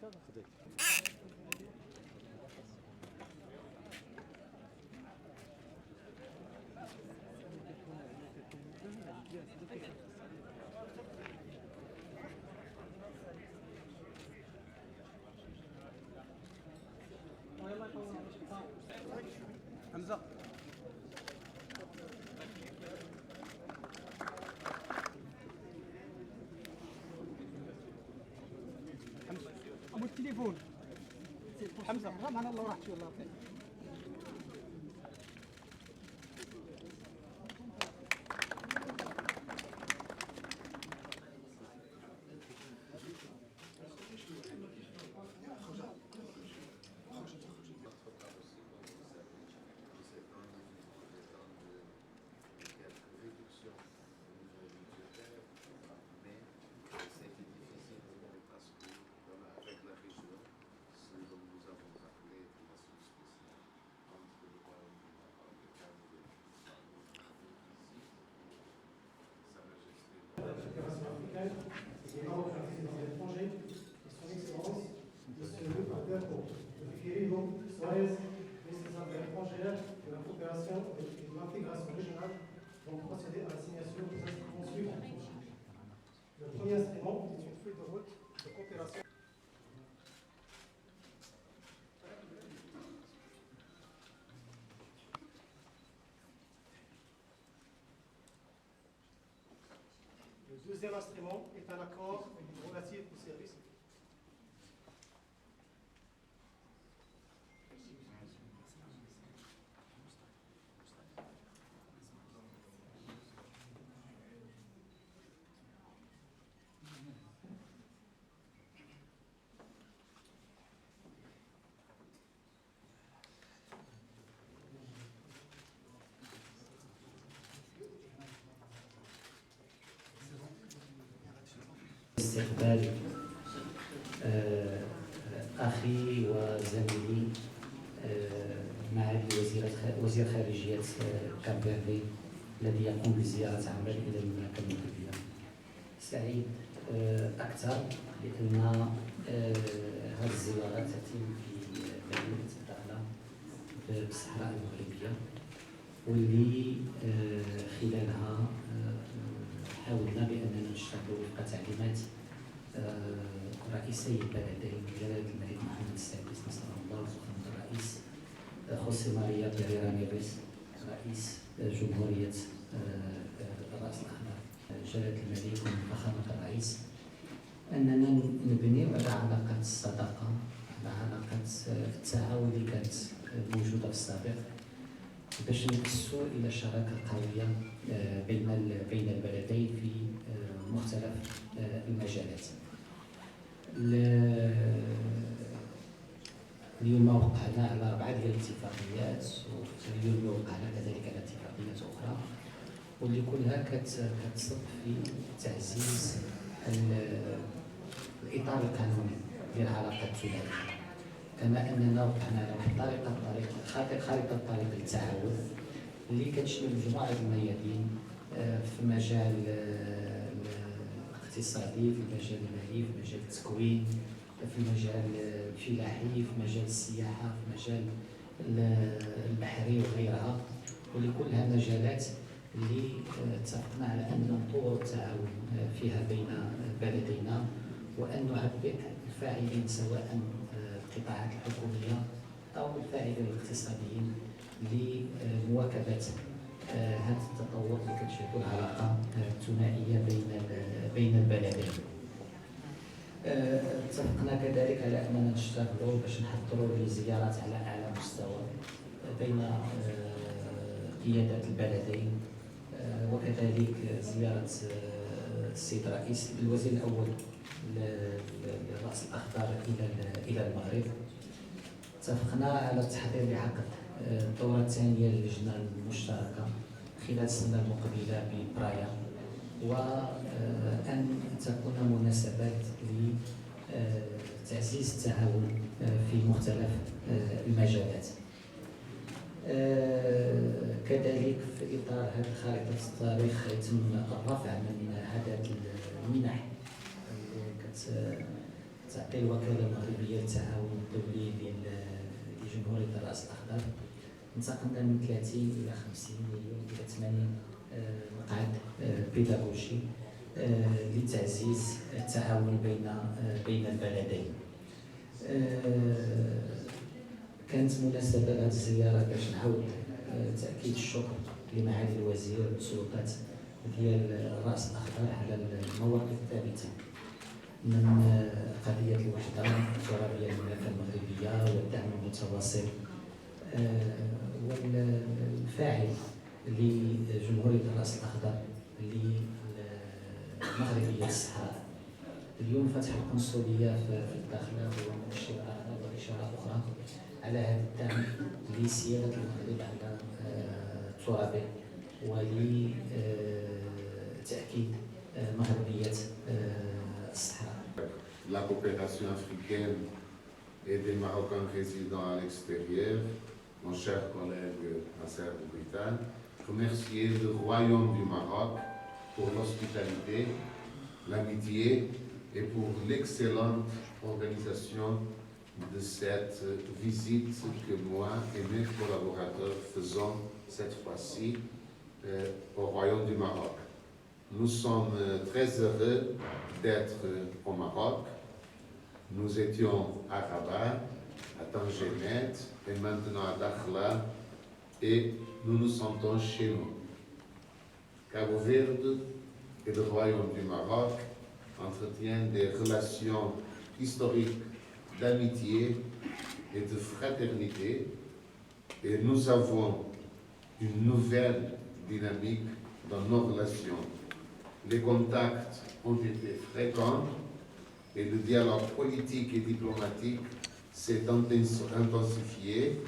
حمزة ابو التليفون حمزة معنا الله راحتي والله خير. Monsieur le Partenaire, Figueiredo Soares, ministre des Affaires étrangères, de la coopération et de l'intégration régionale, vont procéder à la signature des instruments suivants. Le premier instrument est une feuille de route de coopération. Le deuxième instrument est un accord relatif au service. استقبال أخي وزميلي معالي وزير خارجية كاب فيردي الذي يقوم بزيارة عمل إلى المملكة المغربية. سعيد أكثر لأن هذه الزيارة تتم في مدينة دعلة بالصحراء المغربية، واللي خلالها حاولنا بأننا نشتغل وفق تعليمات رئيسي البلدين جلالة الملك محمد السادس نصر الله وخامة الرئيس خوسي ماريا بيريرا نيفيس رئيس جمهورية الرأس الأخضر جلالة الملك وفخامة الرئيس، أننا نبني على علاقة الصداقة، على علاقة التعاون اللي كانت موجودة في السابق باش نكسو الى شراكه قويه بين البلدين في مختلف المجالات. اليوم وقعنا على 4 ديال الاتفاقيات، واليوم وقعنا كذلك على اتفاقيات اخرى، واللي كلها كتصب في تعزيز الاطار القانوني للعلاقه الثلاثيه، كما اننا وقعنا على واحد خارطه طريق للتعاون اللي كتشمل مجموعه الميادين في مجال الاقتصادي، في المجال المالي، في مجال التكوين، في المجال الفلاحي، في مجال السياحه، في مجال البحري وغيرها، واللي كلها مجالات اللي اتفقنا على ان نطور التعاون فيها بين بلدينا، وان نعبئ الفاعلين سواء القطاعات الحكوميه او الفاعلين الاقتصاديين لمواكبه هذا التطور اللي كتشهدوا العلاقه الثنائيه بين البلدين. اتفقنا كذلك على اننا نشتغلوا باش نحضروا لزيارات على اعلى مستوى بين قيادات البلدين، وكذلك زياره السيد رئيس الوزير الاول للرأس الأخضر إلى المغرب. اتفقنا على التحضير لعقد الدورة الثانية للجنة المشتركة خلال السنة المقبلة ببرايا، وأن تكون مناسبات لتعزيز التعاون في مختلف المجالات. كذلك في إطار هذه خارطة التاريخ يتم الرفع من عدد المنح تعطي الوكالة المغربية للتعاون الدولي لجمهورية الرأس الأخضر انتقلنا من 30 إلى 50 إلى 80 مقعد بيداغوجي لتعزيز التعاون بين البلدين. كانت مناسبة هذه الزيارة باش نعاود تأكيد الشكر لمعالي الوزير والسلطات ديال الرأس الأخضر على المواقف الثابتة من قضية الوحدة الترابية للمملكة المغربية والدعم المتواصل والفاعل لجمهورية الرأس الأخضر للمغربية الصحراء. اليوم فتح القنصلية في الداخلة هو مؤشرة وإشارة أخرى على هذا الدعم لسيادة المغرب على ترابه ولتأكيد مغربية الصحراء. La coopération africaine et des Marocains résidant à l'extérieur, mon cher collègue Nasser Bouritan, remercier le Royaume du Maroc pour l'hospitalité, l'amitié et pour l'excellente organisation de cette visite que moi et mes collaborateurs faisons cette fois-ci au Royaume du Maroc. Nous sommes très heureux d'être au Maroc. Nous étions à Rabat, à Tangier et maintenant à Dakhla et nous nous sentons chez nous. Cabo Verde et le Royaume du Maroc entretiennent des relations historiques d'amitié et de fraternité et nous avons une nouvelle dynamique dans nos relations. Les contacts ont été fréquents et le dialogue politique et diplomatique s'est intensifié.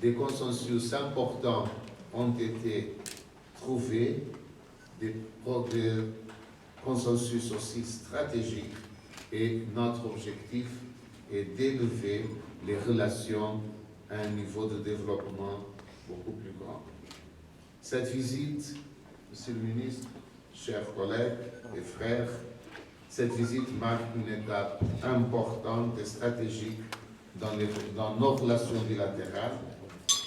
Des consensus importants ont été trouvés, des consensus aussi stratégiques et notre objectif est d'élever les relations à un niveau de développement beaucoup plus grand. Cette visite, Monsieur le ministre, chers collègues et frères, cette visite marque une étape importante et stratégique dans nos relations bilatérales.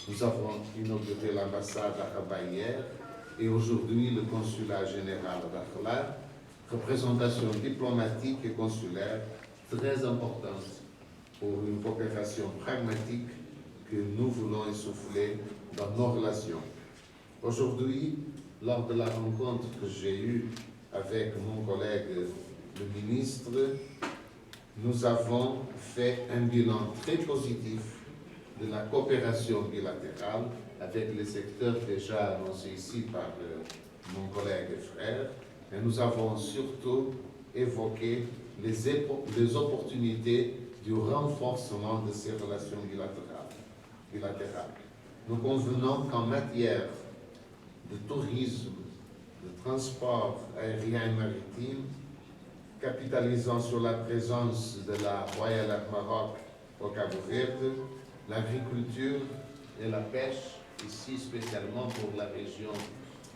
Nous avons inauguré l'ambassade à Rabat hier et aujourd'hui le consulat général à Dakhla, représentation diplomatique et consulaire très importante pour une coopération pragmatique que nous voulons essouffler dans nos relations. Aujourd'hui, lors de la rencontre que j'ai eue avec mon collègue le ministre, nous avons fait un bilan très positif de la coopération bilatérale avec les secteurs déjà annoncés ici par mon collègue et frère, et nous avons surtout évoqué les opportunités du renforcement de ces relations bilatérales. Nous convenons qu'en matière de tourisme, de transport aérien et maritime, capitalisant sur la présence de la Royal Air Maroc au Cabo Verde, l'agriculture et la pêche, ici spécialement pour la région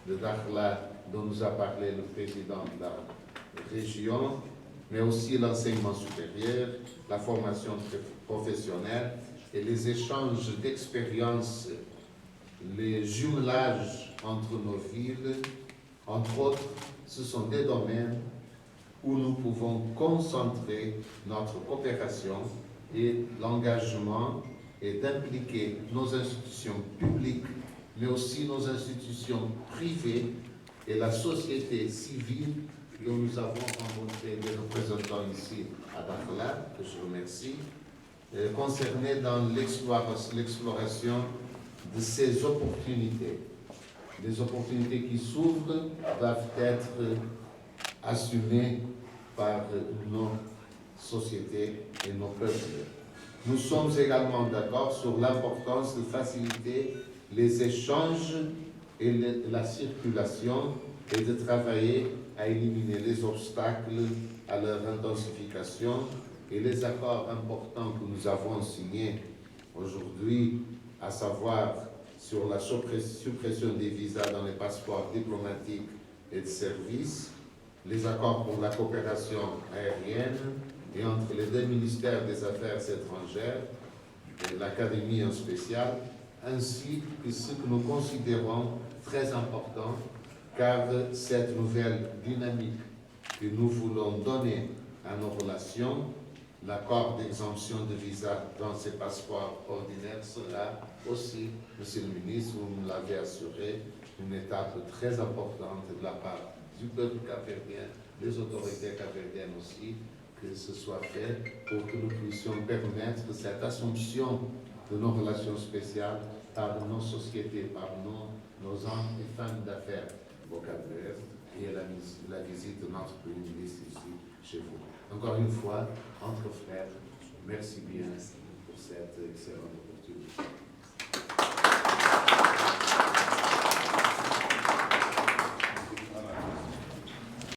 de Dakhla dont nous a parlé le président de la région, mais aussi l'enseignement supérieur, la formation professionnelle et les échanges d'expériences, les jumelages entre nos villes, entre autres, ce sont des domaines où nous pouvons concentrer notre coopération et l'engagement et d'impliquer nos institutions publiques, mais aussi nos institutions privées et la société civile dont nous avons rencontré des représentants ici à Dakhla, que je remercie, concernés dans l'exploration de ces opportunités. Les opportunités qui s'ouvrent doivent être assumées par nos sociétés et nos peuples. Nous sommes également d'accord sur l'importance de faciliter les échanges et la circulation et de travailler à éliminer les obstacles à leur intensification et les accords importants que nous avons signés aujourd'hui, à savoir sur la suppression des visas dans les passeports diplomatiques et de services, les accords pour la coopération aérienne, et entre les deux ministères des Affaires étrangères, et l'Académie en spécial, ainsi que ce que nous considérons très important, car cette nouvelle dynamique que nous voulons donner à nos relations, l'accord d'exemption de visa dans ces passeports ordinaires sera aussi, Monsieur le ministre, vous me l'avez assuré, une étape très importante de la part du peuple capverdien, des autorités capverdiennes aussi, que ce soit fait pour que nous puissions permettre cette assumption de nos relations spéciales par nos sociétés, par nos hommes et femmes d'affaires au Cap-Vert et la visite de notre Premier ministre ici chez vous. Encore une fois, entre frères, merci bien pour cette excellente opportunité.